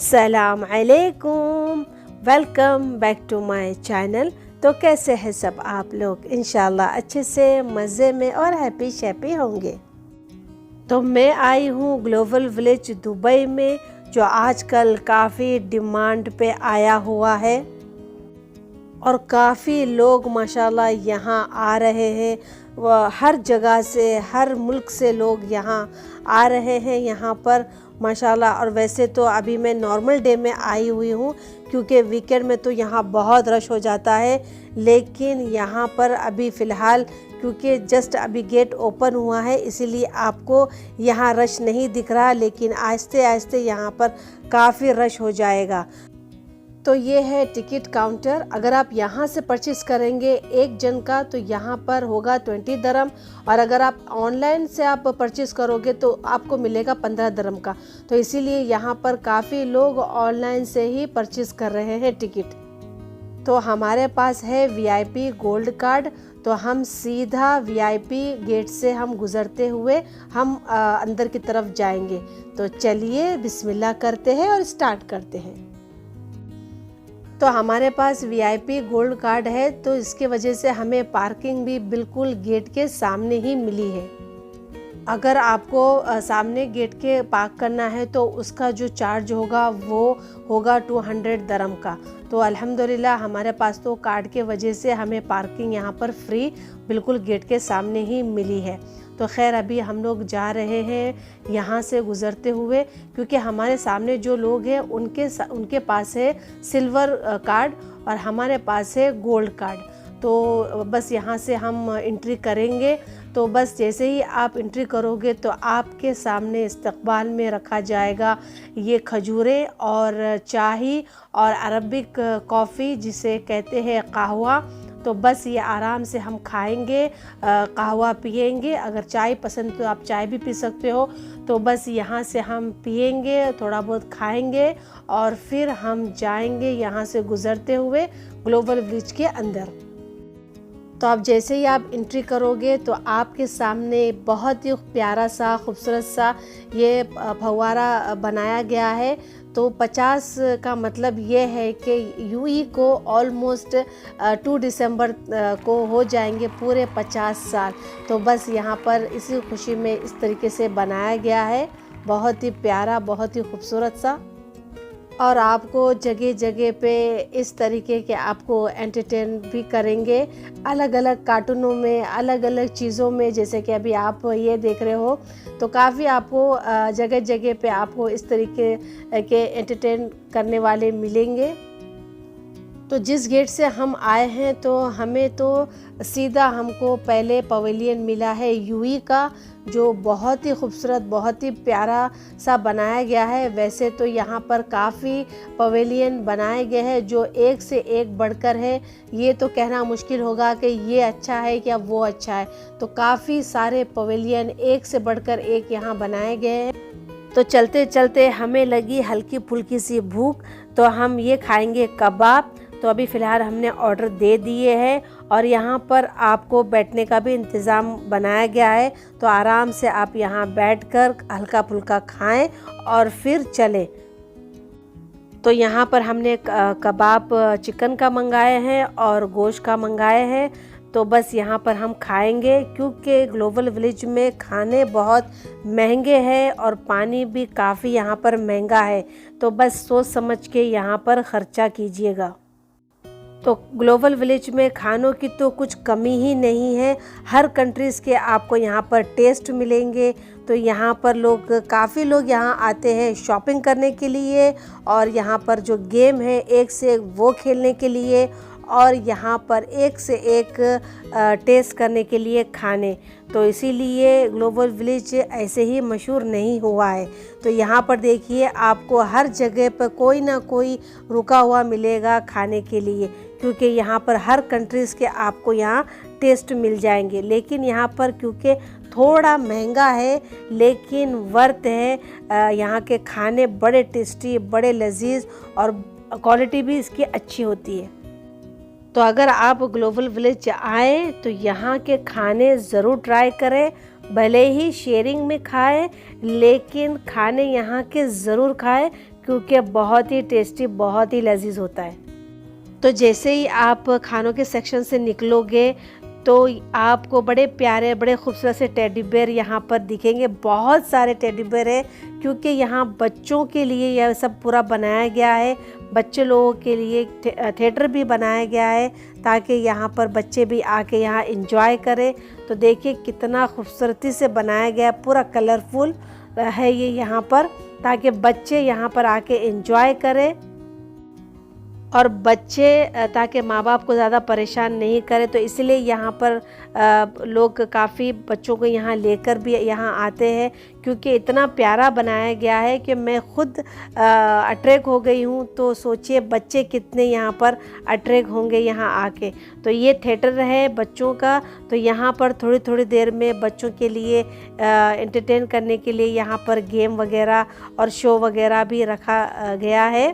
सलाम अलैकुम, welcome back to my channel. तो कैसे हैं सब आप लोग? इंशाल्लाह अच्छे से मज़े में और हैप्पी शैप्पी होंगे। तो मैं आई हूँ ग्लोबल विलेज दुबई में, जो आजकल काफ़ी डिमांड पे आया हुआ है और काफ़ी लोग माशाल्लाह यहाँ आ रहे हैं। हर जगह से, हर मुल्क से लोग यहाँ आ रहे हैं यहाँ पर माशाल्लाह। और वैसे तो अभी मैं नॉर्मल डे में आई हुई हूँ, क्योंकि वीकेंड में तो यहाँ बहुत रश हो जाता है। लेकिन यहाँ पर अभी फ़िलहाल क्योंकि जस्ट अभी गेट ओपन हुआ है, इसीलिए आपको यहाँ रश नहीं दिख रहा, लेकिन आहिस्ते आहिस्ते यहाँ पर काफ़ी रश हो जाएगा। तो ये है टिकट काउंटर। अगर आप यहाँ से परचेस करेंगे एक जन का तो यहाँ पर होगा 20 दरम, और अगर आप ऑनलाइन से आप परचेस करोगे तो आपको मिलेगा 15 दरम का। तो इसीलिए यहाँ पर काफ़ी लोग ऑनलाइन से ही परचेस कर रहे हैं टिकट। तो हमारे पास है वीआईपी गोल्ड कार्ड, तो हम सीधा वीआईपी गेट से हम गुज़रते हुए हम अंदर की तरफ जाएंगे। तो चलिए बिस्मिल्लाह करते हैं और स्टार्ट करते हैं। तो हमारे पास वीआईपी गोल्ड कार्ड है, तो इसके वजह से हमें पार्किंग भी बिल्कुल गेट के सामने ही मिली है। अगर आपको सामने गेट के पार्क करना है तो उसका जो चार्ज होगा वो होगा 200 दरम का। तो अल्हम्दुलिल्लाह हमारे पास तो कार्ड के वजह से हमें पार्किंग यहाँ पर फ्री बिल्कुल गेट के सामने ही मिली है। तो खैर अभी हम लोग जा रहे हैं यहाँ से गुज़रते हुए, क्योंकि हमारे सामने जो लोग हैं उनके पास है सिल्वर कार्ड और हमारे पास है गोल्ड कार्ड। तो बस यहाँ से हम एंट्री करेंगे। तो बस जैसे ही आप एंट्री करोगे तो आपके सामने इस्तकबाल में रखा जाएगा ये खजूरें और चाय और अरबिक कॉफ़ी जिसे कहते हैं कहवा। तो बस ये आराम से हम खाएंगे, कहवा पिएंगे। अगर चाय पसंद तो आप चाय भी पी सकते हो। तो बस यहाँ से हम पिएंगे, थोड़ा बहुत खाएंगे और फिर हम जाएंगे यहाँ से गुज़रते हुए ग्लोबल विलेज के अंदर। तो आप जैसे ही आप एंट्री करोगे तो आपके सामने बहुत ही प्यारा सा खूबसूरत सा ये फव्वारा बनाया गया है। तो 50 का मतलब ये है कि यूई को ऑलमोस्ट 2 दिसंबर को हो जाएंगे पूरे 50 साल। तो बस यहाँ पर इसी खुशी में इस तरीके से बनाया गया है, बहुत ही प्यारा, बहुत ही खूबसूरत सा। और आपको जगह जगह पे इस तरीके के आपको एंटरटेन भी करेंगे अलग अलग कार्टूनों में, अलग अलग चीज़ों में। जैसे कि अभी आप ये देख रहे हो, तो काफ़ी आपको जगह जगह पे आपको इस तरीके के एंटरटेन करने वाले मिलेंगे। तो जिस गेट से हम आए हैं तो हमें तो सीधा हमको पहले पवेलियन मिला है यूई का, जो बहुत ही खूबसूरत, बहुत ही प्यारा सा बनाया गया है। वैसे तो यहाँ पर काफ़ी पवेलियन बनाए गए हैं जो एक से एक बढ़कर है। ये तो कहना मुश्किल होगा कि ये अच्छा है क्या वो अच्छा है। तो काफ़ी सारे पवेलियन एक से बढ़कर एक यहाँ बनाए गए हैं। तो चलते चलते हमें लगी हल्की फुल्की सी भूख, तो हम ये खाएंगे कबाब। तो अभी फ़िलहाल हमने ऑर्डर दे दिए हैं और यहाँ पर आपको बैठने का भी इंतज़ाम बनाया गया है। तो आराम से आप यहाँ बैठकर हल्का फुल्का खाएं और फिर चलें। तो यहाँ पर हमने कबाब चिकन का मंगाए हैं और गोश्त का मंगाए हैं। तो बस यहाँ पर हम खाएंगे, क्योंकि ग्लोबल विलेज में खाने बहुत महंगे हैं और पानी भी काफ़ी यहाँ पर महंगा है। तो बस सोच समझ के यहाँ पर ख़र्चा कीजिएगा। तो ग्लोबल विलेज में खानों की तो कुछ कमी ही नहीं है, हर कंट्रीज़ के आपको यहाँ पर टेस्ट मिलेंगे। तो यहाँ पर काफ़ी लोग यहाँ आते हैं शॉपिंग करने के लिए, और यहाँ पर जो गेम है एक से एक वो खेलने के लिए, और यहाँ पर एक से एक टेस्ट करने के लिए खाने। तो इसीलिए ग्लोबल विलेज ऐसे ही मशहूर नहीं हुआ है। तो यहाँ पर देखिए आपको हर जगह पर कोई ना कोई रुका हुआ मिलेगा खाने के लिए, क्योंकि यहाँ पर हर कंट्रीज़ के आपको यहाँ टेस्ट मिल जाएंगे। लेकिन यहाँ पर क्योंकि थोड़ा महंगा है लेकिन वर्थ है। यहाँ के खाने बड़े टेस्टी, बड़े लजीज और क्वालिटी भी इसकी अच्छी होती है। तो अगर आप ग्लोबल विलेज आए तो यहाँ के खाने ज़रूर ट्राई करें। भले ही शेयरिंग में खाएं, लेकिन खाने यहाँ के ज़रूर खाएं। क्योंकि बहुत ही टेस्टी, बहुत ही लजीज होता है। तो जैसे ही आप खानों के सेक्शन से निकलोगे तो आपको बड़े प्यारे, बड़े खूबसूरत से टेडी बेयर यहाँ पर दिखेंगे। बहुत सारे टेडी बेयर है, क्योंकि यहाँ बच्चों के लिए यह सब पूरा बनाया गया है। बच्चे लोगों के लिए थिएटर भी बनाया गया है, ताकि यहाँ पर बच्चे भी आके यहाँ एंजॉय करें। तो देखिए कितना खूबसूरती से बनाया गया, पूरा कलरफुल है ये यहाँ पर, ताकि बच्चे यहाँ पर आके एंजॉय करें और बच्चे ताकि माँ बाप को ज़्यादा परेशान नहीं करे। तो इसलिए यहाँ पर लोग काफ़ी बच्चों को यहाँ लेकर भी यहाँ आते हैं, क्योंकि इतना प्यारा बनाया गया है कि मैं खुद अट्रैक्ट हो गई हूँ। तो सोचिए बच्चे कितने यहाँ पर अट्रैक्ट होंगे यहाँ आके। तो ये थिएटर है बच्चों का, तो यहाँ पर थोड़ी थोड़ी देर में बच्चों के लिए एंटरटेन करने के लिए यहाँ पर गेम वगैरह और शो वगैरह भी रखा गया है।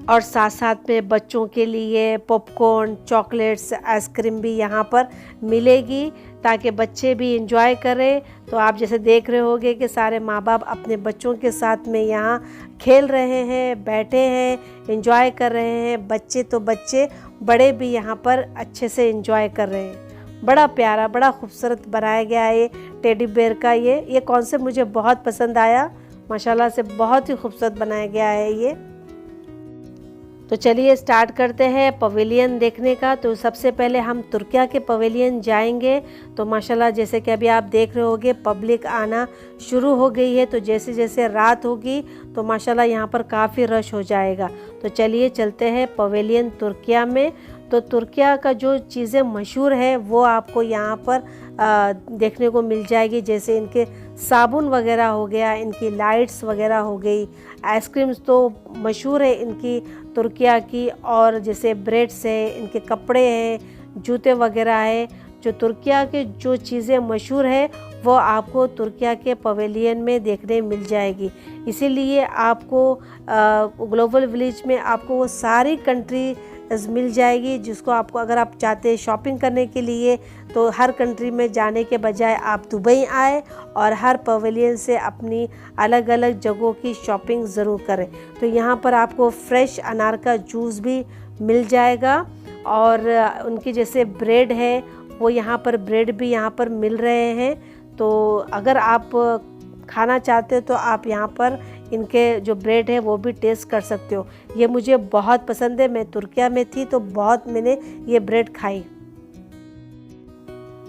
और साथ साथ में बच्चों के लिए पॉपकॉर्न, चॉकलेट्स, आइसक्रीम भी यहाँ पर मिलेगी, ताकि बच्चे भी एंजॉय करें। तो आप जैसे देख रहे होंगे कि सारे माँ बाप अपने बच्चों के साथ में यहाँ खेल रहे हैं, बैठे हैं, एंजॉय कर रहे हैं। बच्चे तो बच्चे, बड़े भी यहाँ पर अच्छे से एंजॉय कर रहे हैं। बड़ा प्यारा, बड़ा खूबसूरत बनाया गया है ये टेडी बेयर का। ये कॉन्सेप्ट मुझे बहुत पसंद आया, माशाल्लाह से बहुत ही खूबसूरत बनाया गया है ये। तो चलिए स्टार्ट करते हैं पवेलियन देखने का। तो सबसे पहले हम तुर्किया के पवेलियन जाएंगे। तो माशाल्लाह जैसे कि अभी आप देख रहे होंगे पब्लिक आना शुरू हो गई है। तो जैसे जैसे रात होगी तो माशाल्लाह यहाँ पर काफ़ी रश हो जाएगा। तो चलिए चलते हैं पवेलियन तुर्किया में। तो तुर्किया का जो चीज़ें मशहूर है वो आपको यहाँ पर देखने को मिल जाएगी। जैसे इनके साबुन वगैरह हो गया, इनकी लाइट्स वगैरह हो गई, आइसक्रीम्स तो मशहूर है इनकी तुर्किया की, और जैसे ब्रेड्स है, इनके कपड़े हैं, जूते वगैरह है। जो तुर्किया के जो चीज़ें मशहूर है वो आपको तुर्किया के पवेलियन में देखने मिल जाएगी। इसीलिए आपको ग्लोबल विलेज में आपको वो सारी कंट्री मिल जाएगी, जिसको आपको अगर आप चाहते हैं शॉपिंग करने के लिए तो हर कंट्री में जाने के बजाय आप दुबई आए और हर पवेलियन से अपनी अलग अलग जगहों की शॉपिंग ज़रूर करें। तो यहाँ पर आपको फ्रेश अनार का जूस भी मिल जाएगा, और उनकी जैसे ब्रेड है वो यहाँ पर ब्रेड भी यहाँ पर मिल रहे हैं। तो अगर आप खाना चाहते हो तो आप यहाँ पर इनके जो ब्रेड है वो भी टेस्ट कर सकते हो। ये मुझे बहुत पसंद है, मैं तुर्किया में थी तो बहुत मैंने ये ब्रेड खाई।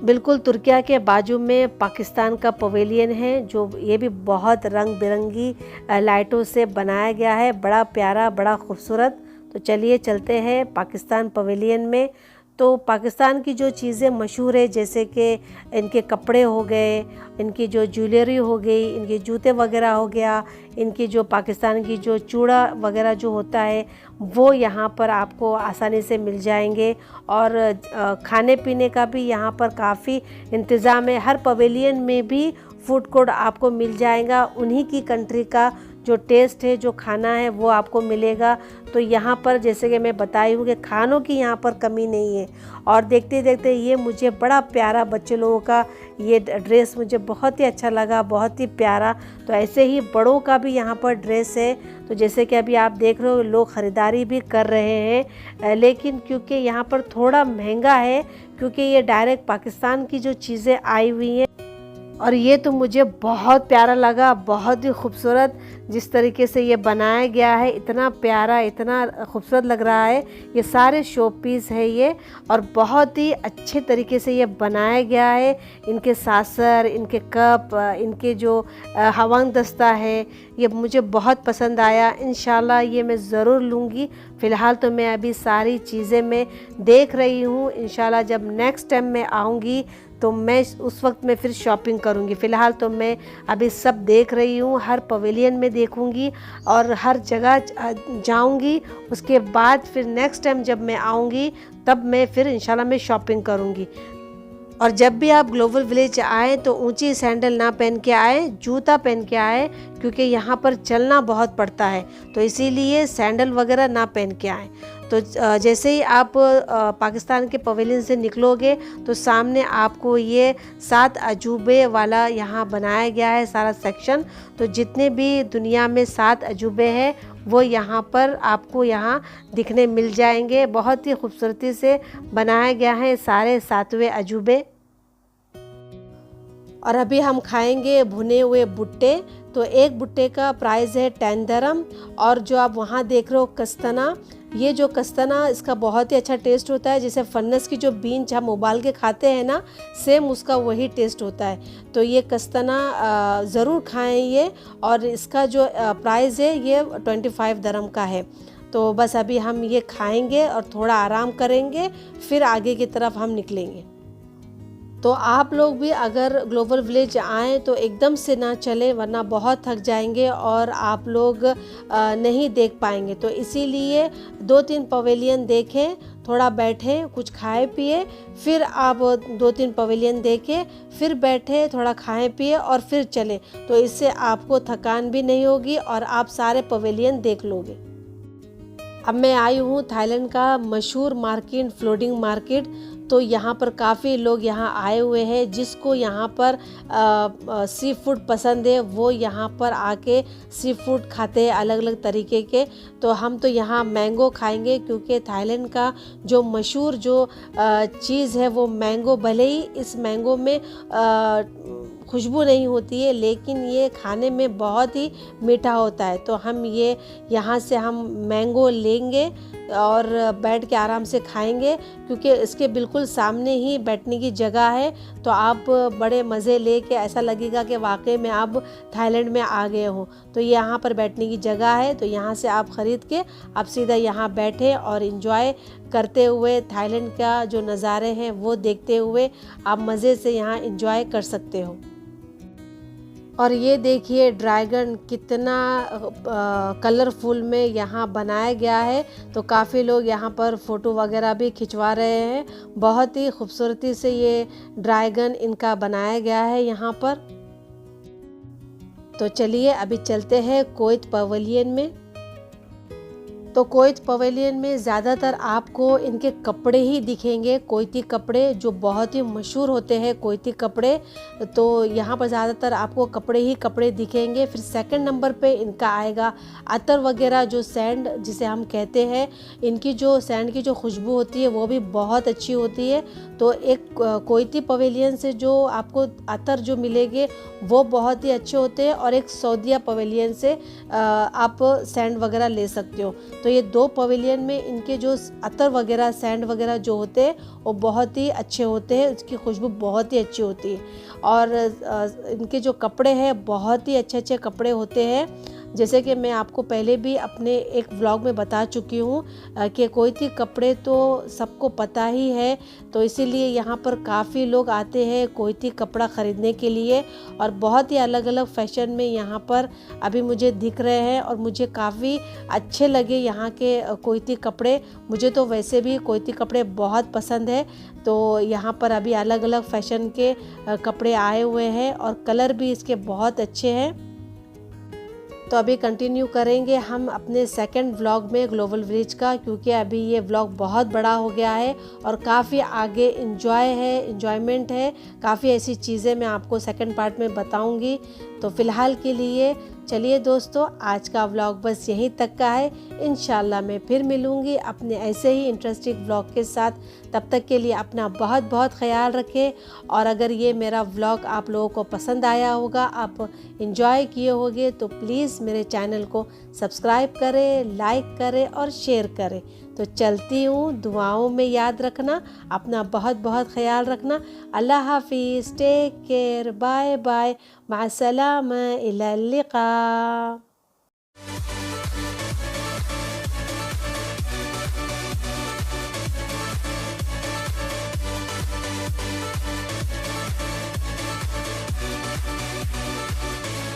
बिल्कुल तुर्किया के बाजू में पाकिस्तान का पवेलियन है, जो ये भी बहुत रंग बिरंगी लाइटों से बनाया गया है, बड़ा प्यारा, बड़ा खूबसूरत। तो चलिए चलते हैं पाकिस्तान पवेलियन में। तो पाकिस्तान की जो चीज़ें मशहूर है, जैसे कि इनके कपड़े हो गए, इनकी जो ज्वेलरी हो गई, इनके जूते वगैरह हो गया, इनकी जो पाकिस्तान की जो चूड़ा वगैरह जो होता है वो यहाँ पर आपको आसानी से मिल जाएंगे। और खाने पीने का भी यहाँ पर काफ़ी इंतज़ाम है। हर पवेलियन में भी फूड कोर्ट आपको मिल जाएगा, उन्हीं की कंट्री का जो टेस्ट है, जो खाना है वो आपको मिलेगा। तो यहाँ पर जैसे कि मैं बताई हूँ कि खानों की यहाँ पर कमी नहीं है। और देखते देखते ये मुझे बड़ा प्यारा बच्चे लोगों का ये ड्रेस मुझे बहुत ही अच्छा लगा, बहुत ही प्यारा। तो ऐसे ही बड़ों का भी यहाँ पर ड्रेस है। तो जैसे कि अभी आप देख रहे हो लोग ख़रीदारी भी कर रहे हैं, लेकिन क्योंकि यहाँ पर थोड़ा महंगा है, क्योंकि ये डायरेक्ट पाकिस्तान की जो चीज़ें आई हुई हैं। और ये तो मुझे बहुत प्यारा लगा, बहुत ही खूबसूरत जिस तरीके से ये बनाया गया है, इतना प्यारा, इतना खूबसूरत लग रहा है। ये सारे शो पीस है ये, और बहुत ही अच्छे तरीके से ये बनाया गया है। इनके सासर, इनके कप, इनके जो हवंग दस्ता है, ये मुझे बहुत पसंद आया। इंशाल्लाह ये मैं ज़रूर लूँगी। फ़िलहाल तो मैं अभी सारी चीज़ें मैं देख रही हूँ। इंशाल्लाह जब नेक्स्ट टाइम मैं आऊँगी तो मैं उस वक्त मैं फिर शॉपिंग करूँगी। फ़िलहाल तो मैं अभी सब देख रही हूँ, हर पवेलियन में देखूँगी और हर जगह जाऊँगी। उसके बाद फिर नेक्स्ट टाइम जब मैं आऊँगी तब मैं फिर इंशाल्लाह मैं शॉपिंग करूँगी। और जब भी आप ग्लोबल विलेज आए तो ऊंची सैंडल ना पहन के आए, जूता पहन के आए, क्योंकि यहाँ पर चलना बहुत पड़ता है, तो इसीलिए सैंडल वगैरह ना पहन के आएँ। तो जैसे ही आप पाकिस्तान के पवेलियन से निकलोगे तो सामने आपको ये 7 अजूबे वाला यहाँ बनाया गया है सारा सेक्शन। तो जितने भी दुनिया में 7 अजूबे हैं वो यहाँ पर आपको यहाँ दिखने मिल जाएंगे। बहुत ही खूबसूरती से बनाया गया है सारे 7वें अजूबे। और अभी हम खाएंगे भुने हुए भुट्टे। तो एक भुट्टे का प्राइस है 10 दरम। और जो आप वहाँ देख रहे हो कस्तना, ये जो कस्तना इसका बहुत ही अच्छा टेस्ट होता है। जैसे फन्नस की जो बीन्स हम उबाल के खाते हैं ना, सेम उसका वही टेस्ट होता है। तो ये कस्तना ज़रूर खाएं ये। और इसका जो प्राइस है ये 25 दरम का है। तो बस अभी हम ये खाएंगे और थोड़ा आराम करेंगे, फिर आगे की तरफ हम निकलेंगे। तो आप लोग भी अगर ग्लोबल विलेज आएँ तो एकदम से ना चलें, वरना बहुत थक जाएंगे और आप लोग नहीं देख पाएंगे। तो इसीलिए 2-3 पवेलियन देखें, थोड़ा बैठें, कुछ खाए पिए, फिर आप 2-3 पवेलियन देखें, फिर बैठे, थोड़ा खाएं पिए और फिर चलें। तो इससे आपको थकान भी नहीं होगी और आप सारे पवेलियन देख लोगे। अब मैं आई हूँ थाईलैंड का मशहूर मार्केट, फ्लोटिंग मार्केट। तो यहाँ पर काफ़ी लोग यहाँ आए हुए हैं। जिसको यहाँ पर सी फूड पसंद है वो यहाँ पर आके सी फूड खाते हैं अलग अलग तरीके के। तो हम तो यहाँ मैंगो खाएंगे, क्योंकि थाईलैंड का जो मशहूर जो चीज़ है वो मैंगो। भले ही इस मैंगो में खुशबू नहीं होती है, लेकिन ये खाने में बहुत ही मीठा होता है। तो हम ये यहाँ से हम मैंगो लेंगे और बैठ के आराम से खाएंगे, क्योंकि इसके बिल्कुल सामने ही बैठने की जगह है। तो आप बड़े मज़े लेके ऐसा लगेगा कि वाकई में आप थाईलैंड में आ गए हो। तो यहाँ पर बैठने की जगह है, तो यहाँ से आप ख़रीद के आप सीधा यहाँ बैठे और इन्जॉय करते हुए थाईलैंड का जो नज़ारे हैं वो देखते हुए आप मज़े से यहाँ इन्जॉय कर सकते हो। और ये देखिए ड्रैगन कितना कलरफुल में यहाँ बनाया गया है। तो काफ़ी लोग यहाँ पर फ़ोटो वगैरह भी खिंचवा रहे हैं। बहुत ही खूबसूरती से ये ड्रैगन इनका बनाया गया है यहाँ पर। तो चलिए अभी चलते हैं कोइत पवेलियन में। तो कोइत पवेलियन में ज़्यादातर आपको इनके कपड़े ही दिखेंगे, कोइती कपड़े जो बहुत ही मशहूर होते हैं, कोइती कपड़े। तो यहाँ पर ज़्यादातर आपको कपड़े ही कपड़े दिखेंगे। फिर सेकंड नंबर पे इनका आएगा अतर वगैरह, जो सैंड जिसे हम कहते हैं। इनकी जो सैंड की जो खुशबू होती है वो भी बहुत अच्छी होती है। तो एक कोइती पवेलियन से जो आपको अतर जो मिलेंगे वो बहुत ही अच्छे होते हैं, और एक सऊदिया पवेलियन से आप सैंड वगैरह ले सकते हो। तो ये 2 पवेलियन में इनके जो अतर वगैरह, सैंड वगैरह जो होते हैं वो बहुत ही अच्छे होते हैं, उसकी खुशबू बहुत ही अच्छी होती है। और इनके जो कपड़े हैं बहुत ही अच्छे अच्छे कपड़े होते हैं। जैसे कि मैं आपको पहले भी अपने एक व्लॉग में बता चुकी हूँ कि कोइती कपड़े तो सबको पता ही है। तो इसीलिए यहाँ पर काफ़ी लोग आते हैं कोइती कपड़ा ख़रीदने के लिए, और बहुत ही अलग अलग फैशन में यहाँ पर अभी मुझे दिख रहे हैं, और मुझे काफ़ी अच्छे लगे यहाँ के कोइती कपड़े। मुझे तो वैसे भी कोइती कपड़े बहुत पसंद है। तो यहाँ पर अभी अलग अलग फैशन के कपड़े आए हुए हैं, और कलर भी इसके बहुत अच्छे हैं। तो अभी कंटिन्यू करेंगे हम अपने सेकंड व्लॉग में ग्लोबल विलेज का, क्योंकि अभी ये व्लॉग बहुत बड़ा हो गया है और काफ़ी आगे इंजॉयमेंट है। काफ़ी ऐसी चीज़ें मैं आपको सेकंड पार्ट में बताऊंगी। तो फ़िलहाल के लिए चलिए दोस्तों, आज का व्लॉग बस यहीं तक का है। इंशाल्लाह मैं फिर मिलूँगी अपने ऐसे ही इंटरेस्टिंग व्लॉग के साथ। तब तक के लिए अपना बहुत बहुत ख्याल रखें। और अगर ये मेरा व्लॉग आप लोगों को पसंद आया होगा, आप इंजॉय किए होंगे, तो प्लीज़ मेरे चैनल को सब्सक्राइब करें, लाइक करें और शेयर करें। तो चलती हूँ, दुआओं में याद रखना, अपना बहुत बहुत ख्याल रखना। अल्लाह हाफिज़, टेक केयर, बाय बाय, माअस्सलामा, इला लिक़ा।